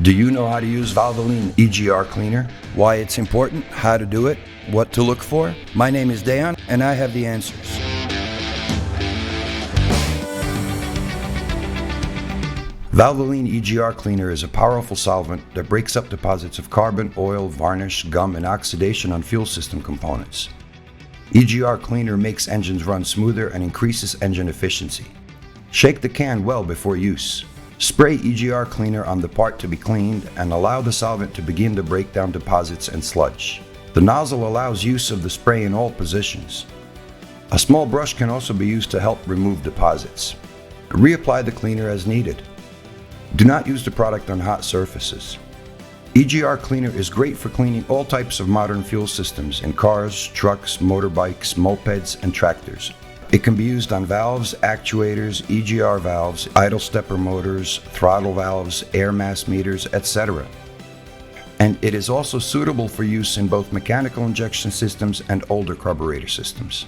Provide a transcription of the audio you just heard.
Do you know how to use Valvoline EGR Cleaner? Why it's important, how to do it, what to look for? My name is Deon, and I have the answers. Valvoline EGR Cleaner is a powerful solvent that breaks up deposits of carbon, oil, varnish, gum, and oxidation on fuel system components. EGR Cleaner makes engines run smoother and increases engine efficiency. Shake the can well before use. Spray EGR Cleaner on the part to be cleaned and allow the solvent to begin to break down deposits and sludge. The nozzle allows use of the spray in all positions. A small brush can also be used to help remove deposits. Reapply the cleaner as needed. Do not use the product on hot surfaces. EGR Cleaner is great for cleaning all types of modern fuel systems in cars, trucks, motorbikes, mopeds, and tractors. It can be used on valves, actuators, EGR valves, idle stepper motors, throttle valves, air mass meters, etc. And it is also suitable for use in both mechanical injection systems and older carburetor systems.